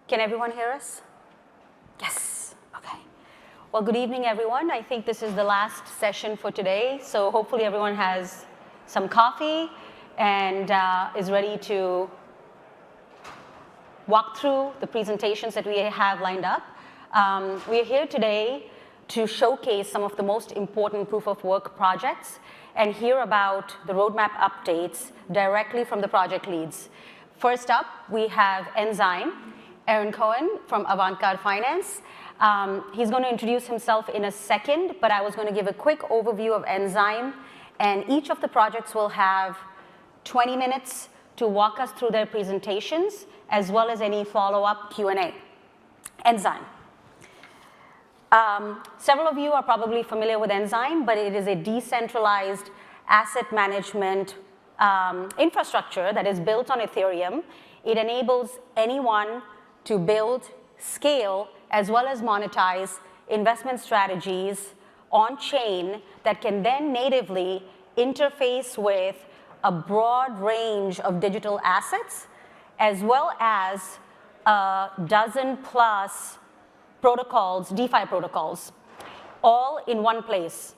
Can everyone hear us? Yes, okay. Well, good evening, everyone. I think this is the last session for today, so hopefully everyone has some coffee and is ready to walk through the presentations that we have lined up. We are here today to showcase some of the most important proof of work projects and hear about the roadmap updates directly from the project leads. First up, we have Enzyme, Erin Cohen from Avantgarde Finance. He's going to introduce himself in a second, but I was going to give a quick overview of Enzyme, and each of the projects will have 20 minutes to walk us through their presentations, as well as any follow-up Q&A. Enzyme. Several of you are probably familiar with Enzyme, but it is a decentralized asset management infrastructure that is built on Ethereum. It enables anyone to build, scale, as well as monetize investment strategies on-chain that can then natively interface with a broad range of digital assets, as well as a dozen-plus protocols, DeFi protocols, all in one place.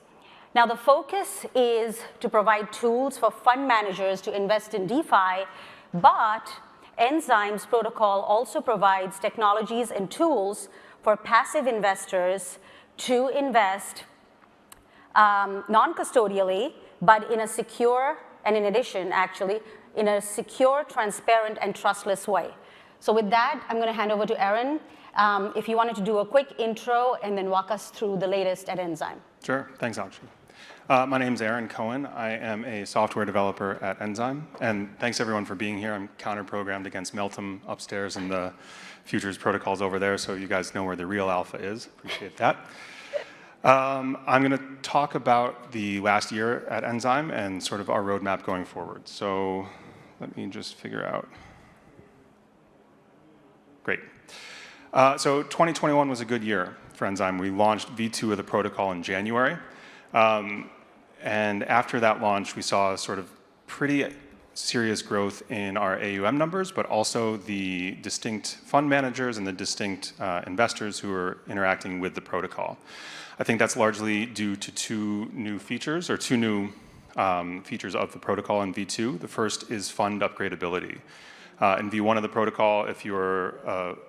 Now, the focus is to provide tools for fund managers to invest in DeFi, but Enzyme's protocol also provides technologies and tools for passive investors to invest non-custodially, but in a secure, and in addition, actually, in a secure, transparent, and trustless way. So with that, I'm going to hand over to Erin. If you wanted to do a quick intro and then walk us through the latest at Enzyme. Sure. Thanks, Akshi. My name's Erin Cohen. I am a software developer at Enzyme. And thanks, everyone, for being here. I'm counter-programmed against Meltem upstairs and the futures protocols over there, so you guys know where the real alpha is. Appreciate that. I'm going to talk about the last year at Enzyme and sort of our roadmap going forward. So let me just figure out. Great. So 2021 was a good year for Enzyme. We launched V2 of the protocol in January. And after that launch, we saw sort of pretty serious growth in our AUM numbers, but also the distinct fund managers and the distinct investors who are interacting with the protocol. I think that's largely due to two new features of the protocol in V2. The first is fund upgradability. In V1 of the protocol, if you're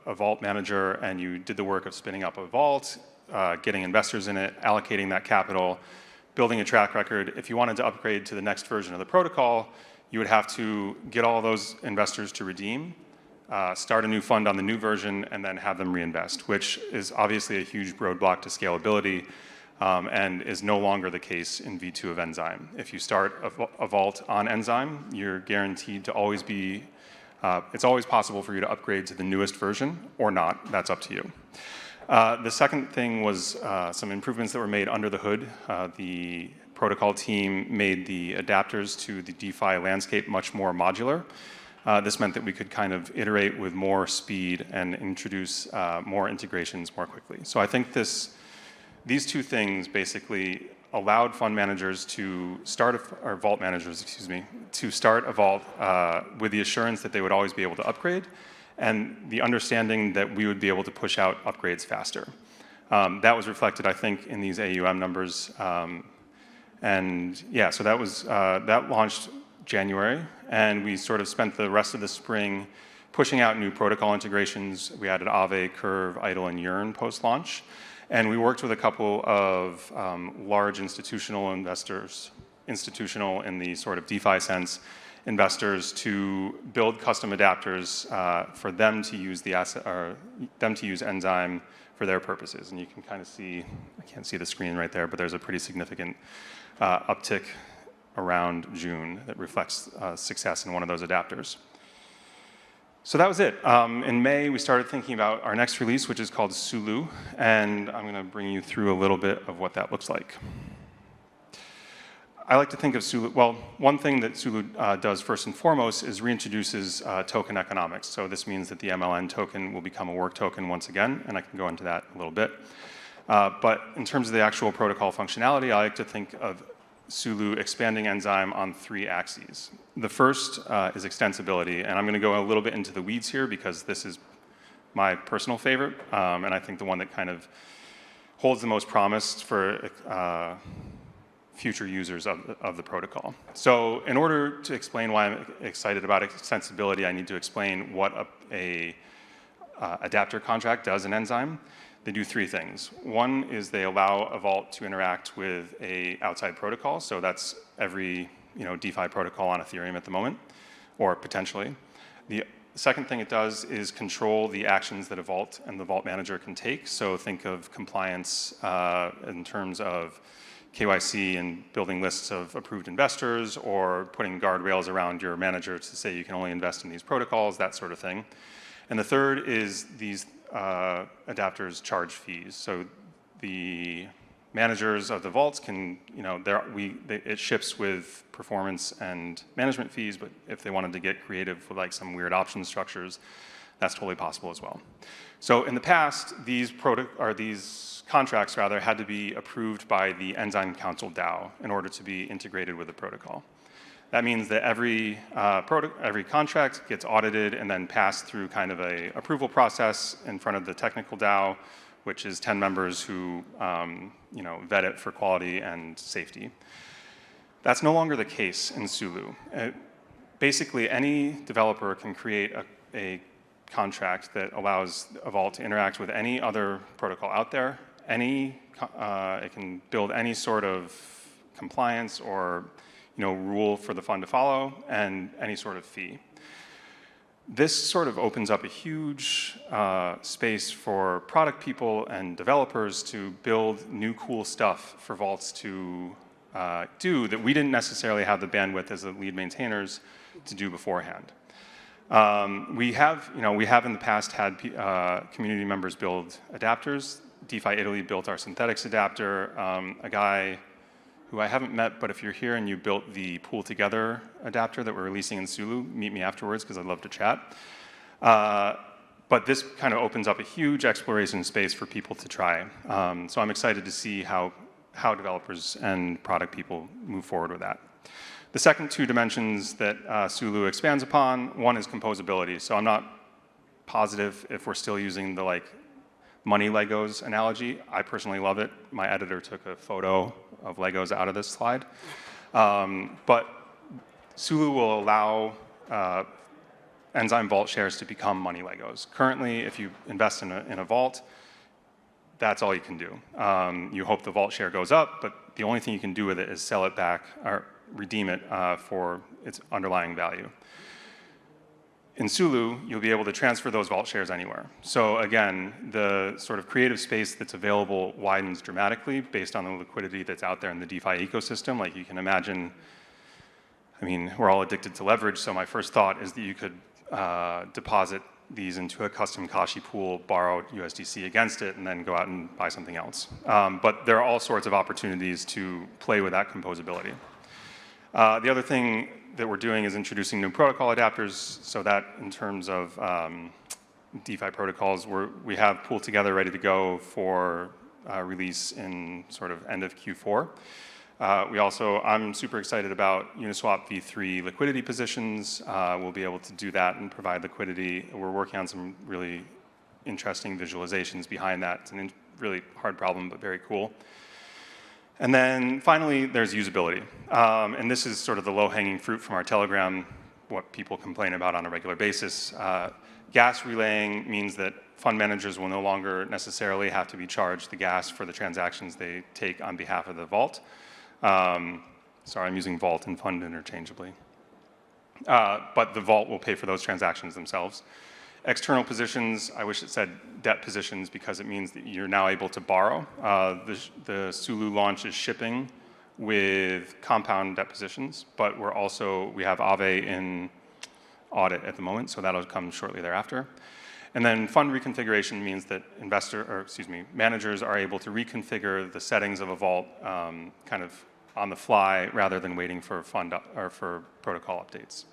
a vault manager and you did the work of spinning up a vault, getting investors in it, allocating that capital, building a track record, if you wanted to upgrade to the next version of the protocol, you would have to get all those investors to redeem, start a new fund on the new version, and then have them reinvest, which is obviously a huge roadblock to scalability and is no longer the case in V2 of Enzyme. If you start a vault on Enzyme, you're guaranteed to always be it's always possible for you to upgrade to the newest version or not. That's up to you. The second thing was some improvements that were made under the hood. The protocol team made the adapters to the DeFi landscape much more modular. This meant that we could kind of iterate with more speed and introduce more integrations more quickly. So I think these two things basically allowed fund managers to start, or vault managers, excuse me, to start a vault with the assurance that they would always be able to upgrade and the understanding that we would be able to push out upgrades faster. That was reflected, I think, in these AUM numbers. And yeah, so that launched January, and we sort of spent the rest of the spring pushing out new protocol integrations. We added Aave, Curve, Idle, and Yearn post-launch. And we worked with a couple of large institutional investors, institutional in the sort of DeFi sense, investors to build custom adapters for them to use the asset, or them to use Enzyme for their purposes. And you can kind of see, I can't see the screen right there, but there's a pretty significant uptick around June that reflects success in one of those adapters. So that was it. In May, we started thinking about our next release, which is called Sulu, and I'm going to bring you through a little bit of what that looks like. I like to think of Sulu, well, one thing that Sulu does first and foremost is reintroduces token economics. So this means that the MLN token will become a work token once again, and I can go into that a little bit. But in terms of the actual protocol functionality, I like to think of Sulu expanding Enzyme on 3 axes. The first is extensibility, and I'm going to go a little bit into the weeds here because this is my personal favorite, and I think the one that kind of holds the most promise for future users of the protocol. So in order to explain why I'm excited about extensibility, I need to explain what a adapter contract does in Enzyme. They do three things. One is they allow a vault to interact with a outside protocol. So that's every DeFi protocol on Ethereum at the moment, or potentially. The second thing it does is control the actions that a vault and the vault manager can take. So think of compliance in terms of KYC and building lists of approved investors, or putting guardrails around your manager to say you can only invest in these protocols, that sort of thing. And the third is these adapters charge fees. So the managers of the vaults can, it ships with performance and management fees, but if they wanted to get creative with like some weird option structures, that's totally possible as well. So in the past, these contracts had to be approved by the Enzyme Council DAO in order to be integrated with the protocol. That means that every contract gets audited and then passed through kind of a approval process in front of the technical DAO, which is 10 members who vet it for quality and safety. That's no longer the case in Sulu. Basically, any developer can create a contract that allows a vault to interact with any other protocol out there. It can build any sort of compliance or rule for the fund to follow, and any sort of fee. This sort of opens up a huge space for product people and developers to build new cool stuff for vaults to do that we didn't necessarily have the bandwidth as the lead maintainers to do beforehand. We have in the past had community members build adapters. DeFi Italy built our synthetics adapter. A guy who I haven't met, but if you're here and you built the Pool Together adapter that we're releasing in Sulu, meet me afterwards because I'd love to chat. But this kind of opens up a huge exploration space for people to try. So I'm excited to see how developers and product people move forward with that. The second two dimensions that Sulu expands upon, one is composability. So I'm not positive if we're still using the money Legos analogy. I personally love it. My editor took a photo of Legos out of this slide. But Sulu will allow Enzyme Vault shares to become money Legos. Currently, if you invest in a vault, that's all you can do. You hope the vault share goes up, but the only thing you can do with it is sell it back or redeem it for its underlying value. In Sulu, you'll be able to transfer those vault shares anywhere. So again, the sort of creative space that's available widens dramatically based on the liquidity that's out there in the DeFi ecosystem. Like you can imagine, we're all addicted to leverage, so my first thought is that you could deposit these into a custom Kashi pool, borrow USDC against it, and then go out and buy something else. But there are all sorts of opportunities to play with that composability. The other thing that we're doing is introducing new protocol adapters, so that in terms of DeFi protocols, we have Pool Together ready to go for release in sort of end of Q4. I'm super excited about Uniswap v3 liquidity positions. We'll be able to do that and provide liquidity. We're working on some really interesting visualizations behind that. It's a really hard problem, but very cool. And then finally, there's usability. And this is sort of the low-hanging fruit from our Telegram, what people complain about on a regular basis. Gas relaying means that fund managers will no longer necessarily have to be charged the gas for the transactions they take on behalf of the vault. Sorry, I'm using vault and fund interchangeably. But the vault will pay for those transactions themselves. External positions, I wish it said debt positions because it means that you're now able to borrow. The Sulu launch is shipping with compound debt positions, but we have Aave in audit at the moment, so that'll come shortly thereafter. And then fund reconfiguration means that managers are able to reconfigure the settings of a vault kind of on the fly rather than waiting for for protocol updates.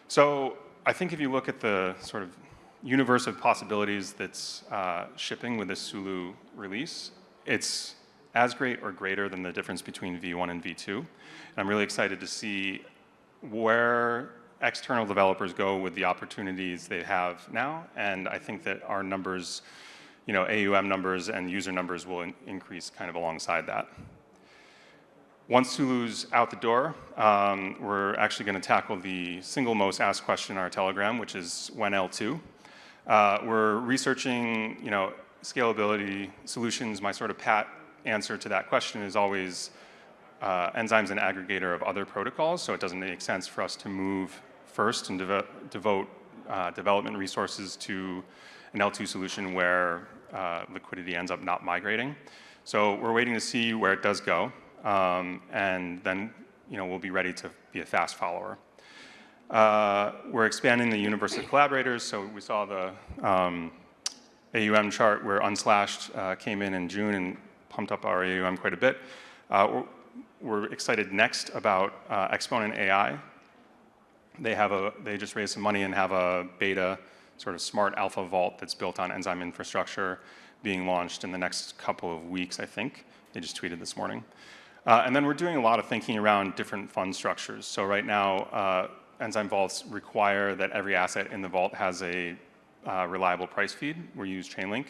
So I think if you look at the sort of universe of possibilities that's shipping with this Sulu release, it's as great or greater than the difference between V1 and V2. And I'm really excited to see where external developers go with the opportunities they have now, and I think that our numbers, AUM numbers and user numbers will increase kind of alongside that. Once Sulu's out the door, we're actually going to tackle the single most asked question in our Telegram, which is when L2. We're researching, scalability solutions. My sort of pat answer to that question is always Enzyme's an aggregator of other protocols, so it doesn't make sense for us to move first and devote development resources to an L2 solution where liquidity ends up not migrating. So we're waiting to see where it does go, and then we'll be ready to be a fast follower. We're expanding the universe of collaborators, so we saw the AUM chart where Unslashed came in June and pumped up our AUM quite a bit. We're excited next about Exponent AI. They just raised some money and have a beta sort of smart alpha vault that's built on Enzyme infrastructure being launched in the next couple of weeks, I think. They just tweeted this morning. And then we're doing a lot of thinking around different fund structures. So right now, Enzyme vaults require that every asset in the vault has a reliable price feed. We use Chainlink.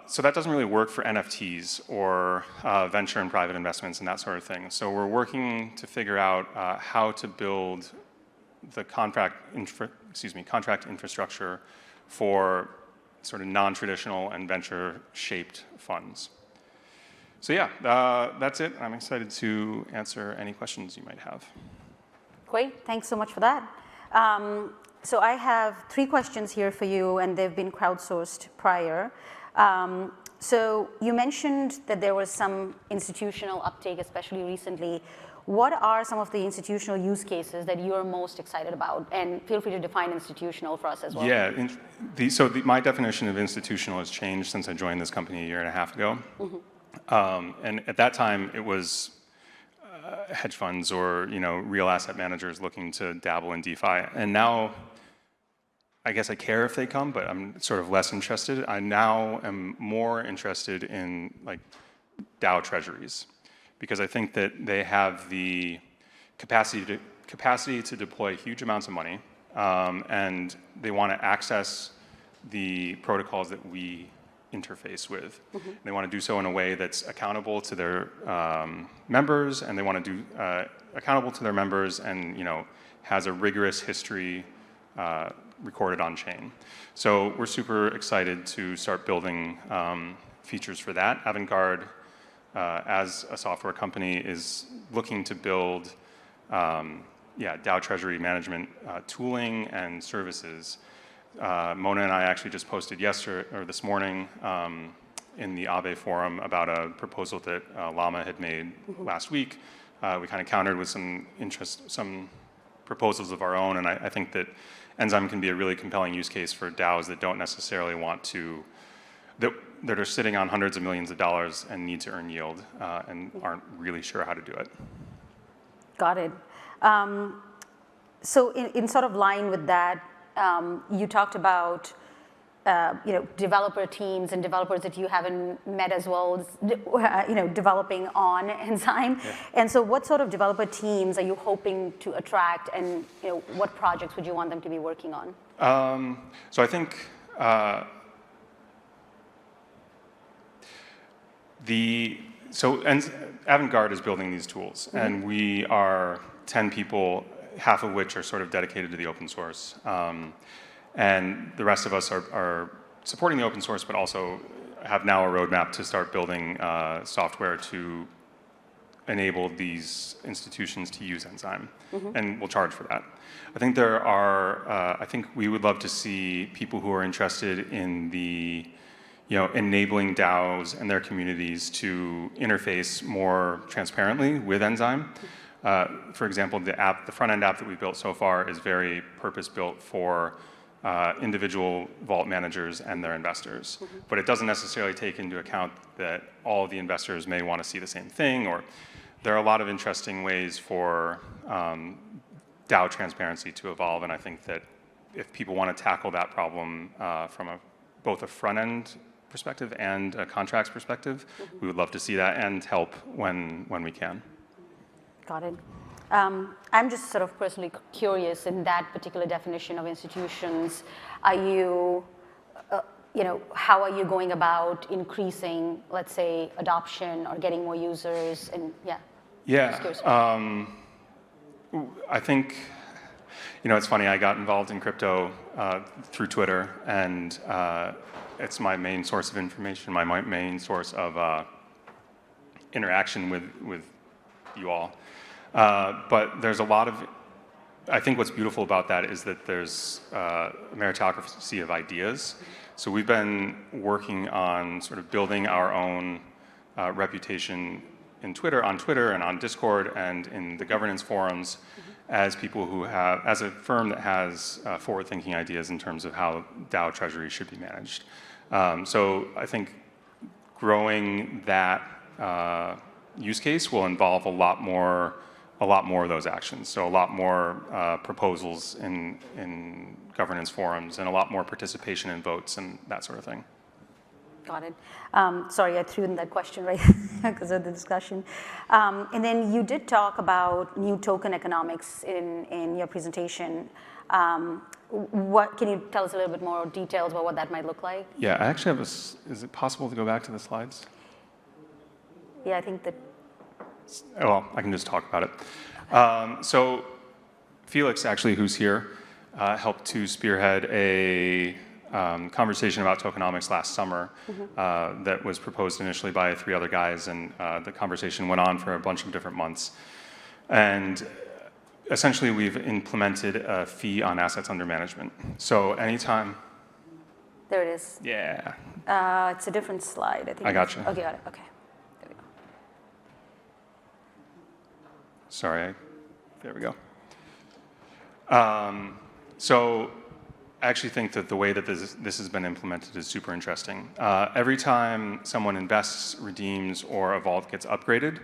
So that doesn't really work for NFTs or venture and private investments and that sort of thing. So we're working to figure out how to build the contract infrastructure for sort of non-traditional and venture-shaped funds. So yeah, that's it. I'm excited to answer any questions you might have. Great, thanks so much for that. So I have 3 questions here for you, and they've been crowdsourced prior. So you mentioned that there was some institutional uptake, especially recently. What are some of the institutional use cases that you're most excited about? And feel free to define institutional for us as well. Yeah, my definition of institutional has changed since I joined this company a year and a half ago. And at that time, it was hedge funds or real asset managers looking to dabble in DeFi. And now, I guess I care if they come, but I'm sort of less interested. I now am more interested in DAO treasuries, because I think that they have the capacity to deploy huge amounts of money, and they want to access the protocols that we interface with. They want to do so in a way that's accountable to their members, and they want to do accountable to their members and has a rigorous history recorded on chain. So we're super excited to start building features for that. Avantgarde, as a software company, is looking to build DAO treasury management tooling and services. Mona and I actually just posted this morning in the Aave forum about a proposal that Llama had made last week. We kind of countered with some proposals of our own, and I think that Enzyme can be a really compelling use case for DAOs that don't necessarily want to, that are sitting on hundreds of millions of dollars and need to earn yield and aren't really sure how to do it. Got it. So in sort of line with that, you talked about developer teams and developers that you haven't met as well, developing on Enzyme. Yeah. And so what sort of developer teams are you hoping to attract, and what projects would you want them to be working on? So I think Avantgarde is building these tools, and we are 10 people, half of which are sort of dedicated to the open source. And the rest of us are supporting the open source, but also have now a roadmap to start building software to enable these institutions to use Enzyme. And we'll charge for that. I think I think we would love to see people who are interested in the enabling DAOs and their communities to interface more transparently with Enzyme. For example, the front-end app that we've built so far is very purpose-built for individual vault managers and their investors. But it doesn't necessarily take into account that all of the investors may want to see the same thing, or there are a lot of interesting ways for DAO transparency to evolve, and I think that if people want to tackle that problem from both a front-end perspective and a contracts perspective, we would love to see that and help when we can. Got it. I'm just sort of personally curious in that particular definition of institutions. Are you, how are you going about increasing, let's say, adoption or getting more users? And Yeah. I think, it's funny. I got involved in crypto through Twitter, and it's my main source of information, my main source of interaction with you all. But there's a lot of, I think what's beautiful about that is that there's a meritocracy of ideas. So we've been working on sort of building our own reputation on Twitter and on Discord and in the governance forums as people who have, as a firm that has forward-thinking ideas in terms of how DAO Treasury should be managed. So I think growing that use case will involve a lot more of those actions. So a lot more proposals in governance forums and a lot more participation in votes and that sort of thing. Got it. Sorry, I threw in that question right because of the discussion. And then you did talk about new token economics in your presentation. What can you tell us a little bit more details about what that might look like? Yeah, I actually have is it possible to go back to the slides? Yeah, I think that. Well, I can just talk about it. So Felix, actually, who's here, helped to spearhead a conversation about tokenomics last summer that was proposed initially by 3 other guys, and the conversation went on for a bunch of different months. And essentially, we've implemented a fee on assets under management. So anytime... There it is. Yeah. It's a different slide, I think. I got you. Okay, got it. Okay. There we go. Sorry. There we go. So I actually think that the way that this has been implemented is super interesting. Every time someone invests, redeems, or a vault gets upgraded,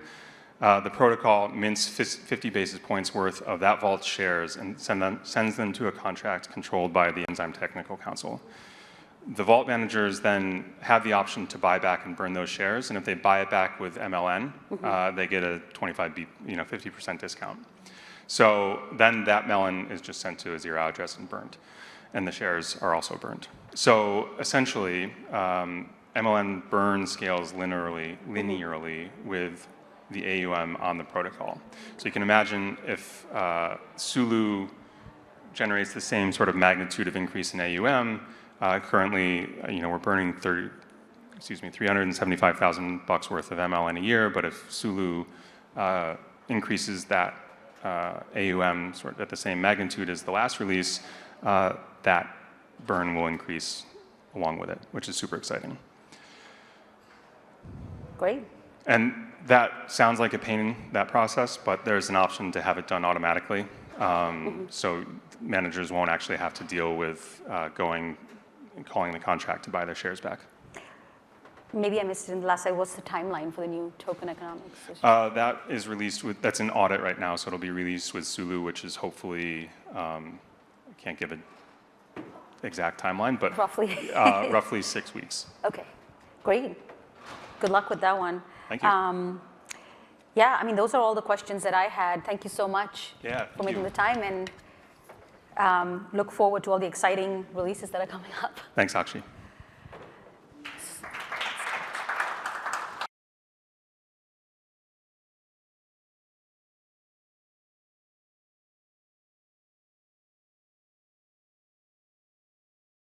the protocol mints 50 basis points worth of that vault's shares and sends them to a contract controlled by the Enzyme Technical Council. The vault managers then have the option to buy back and burn those shares, and if they buy it back with MLN, they get a 50% discount. So then that melon is just sent to a 0 address and burned, and the shares are also burned. So essentially, MLN burn scales linearly with the AUM on the protocol. So you can imagine if Sulu generates the same sort of magnitude of increase in AUM. Currently, we're burning $375,000 worth of MLN a year. But if Sulu increases that AUM sort of at the same magnitude as the last release, that burn will increase along with it, which is super exciting. Great. And that sounds like a pain, that process, but there's an option to have it done automatically. So managers won't actually have to deal with going and calling the contract to buy their shares back. Maybe I missed it in the last slide. What's the timeline for the new token economics? That is released that's in audit right now, so it'll be released with Sulu, which is hopefully, I can't give an exact timeline, but roughly, roughly 6 weeks. Okay, great. Good luck with that one. Thank you. Yeah, I mean, those are all the questions that I had. Thank you so much for making the time, and look forward to all the exciting releases that are coming up. Thanks, Akshi.